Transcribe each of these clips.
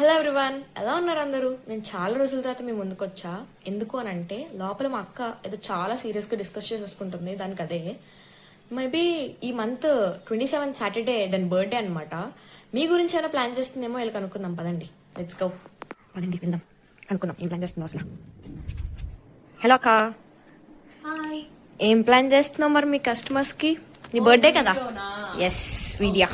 Hello everyone, ఎలా ఉన్నారు అందరూ? నేను చాలా రోజుల తర్వాత మీ ముందుకు వచ్చా. ఎందుకు అని అంటే లోపల మా అక్క ఏదో చాలా సీరియస్ గా డిస్కస్ చేసేసుకుంటుంది. దానికి అదే మేబీ ఈ మంత్ 27 సాటర్డే దాని బర్త్డే అనమాట. మీ గురించి ఏమైనా ప్లాన్ చేస్తుందేమో వెళ్ళి కనుక్కుందాం. పదండి, లెట్స్ గో. పదండి వెళ్దాం, కనుక్కుందాం ఏం ప్లాన్ చేస్తుందో అసలు. హలో అక్క, హాయ్. ఏం ప్లాన్ చేస్తున్నావు మరి మీ కస్టమర్స్ కి? నీ బర్త్డే కదా? Yes, video.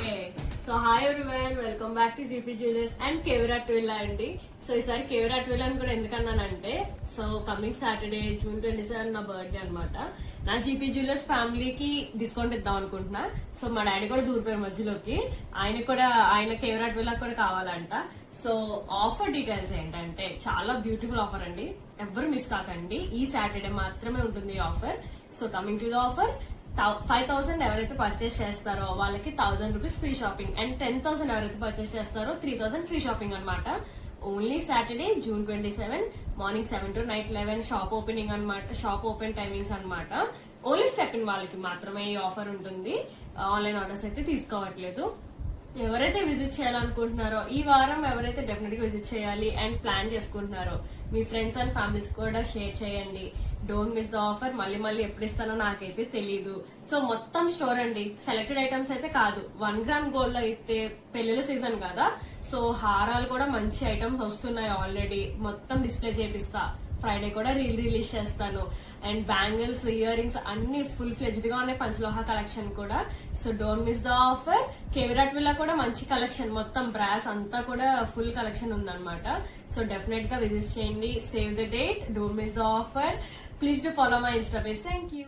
So hi everyone, welcome back to GP jewellers and కేవిరాట్ విల్లా అండి. సో ఈసారి కేవిరాట్ విల్లా అని కూడా ఎందుకన్నానంటే, సో కమింగ్ సాటర్డే June 27 నా బర్త్డే అనమాట. నా జీపీ జ్యువెలర్స్ ఫ్యామిలీకి డిస్కౌంట్ ఇద్దాం అనుకుంటున్నా. సో మా డాడీ కూడా దూరిపోయారు మధ్యలోకి, ఆయన కేవిరాట్ విల్లా కూడా కావాలంట. సో ఆఫర్ డీటెయిల్స్ ఏంటంటే చాలా బ్యూటిఫుల్ ఆఫర్ అండి, ఎవ్వరు మిస్ కాకండి. ఈ సాటర్డే మాత్రమే ఉంటుంది ఈ offer. So coming to the offer, 5,000 ఎవరైతే పర్చేస్ చేస్తారో వాళ్ళకి 1,000 రూపీస్ ఫ్రీ షాపింగ్, అండ్ 10,000 ఎవరైతే పర్చేస్ చేస్తారో 3,000 ఫ్రీ షాపింగ్ అనమాట. Only Saturday June 27 morning 7 to night 11 shop opening అనమాట. షాప్ ఓపెన్ టైమింగ్స్ అనమాట. ఓన్లీ స్టెప్ ఇన్ వాళ్ళకి మాత్రమే ఈ ఆఫర్ ఉంటుంది. ఆన్లైన్ ఆర్డర్స్ అయితే తీసుకోవట్లేదు. ఎవరైతే విజిట్ చేయాలనుకుంటున్నారో ఈ వారం, ఎవరైతే డెఫినెట్ గా విజిట్ చేయాలి అండ్ ప్లాన్ చేసుకుంటున్నారో మీ ఫ్రెండ్స్ అండ్ ఫ్యామిలీస్ కూడా షేర్ చేయండి. Don't miss the offer. మళ్ళీ ఎప్పుడు ఇస్తానో నాకైతే తెలీదు. సో మొత్తం స్టోర్ అండి, సెలెక్టెడ్ ఐటమ్స్ అయితే కాదు. 1 గ్రామ్ గోల్డ్ అయితే పెళ్లిళ్ళ సీజన్ కదా, సో హారాలు కూడా మంచి ఐటమ్స్ వస్తున్నాయి ఆల్రెడీ. మొత్తం డిస్ప్లే చేపిస్తా. ఫ్రైడే కూడా రిలీజ్ చేస్తాను. అండ్ బ్యాంగిల్స్, ఇయర్ రింగ్స్ అన్ని ఫుల్ ఫ్లెజ్డ్ గా ఉన్నాయి. పంచలోహ కలెక్షన్ కూడా. So don't miss the offer. కేవిరాట్ విల్లా కూడా మంచి కలెక్షన్, మొత్తం బ్రాస్ అంతా కూడా ఫుల్ కలెక్షన్ ఉందన్నమాట. సో డెఫినెట్ గా విజిట్ చేయండి. Save the date, don't miss the offer. Please do follow my insta page. Thank you.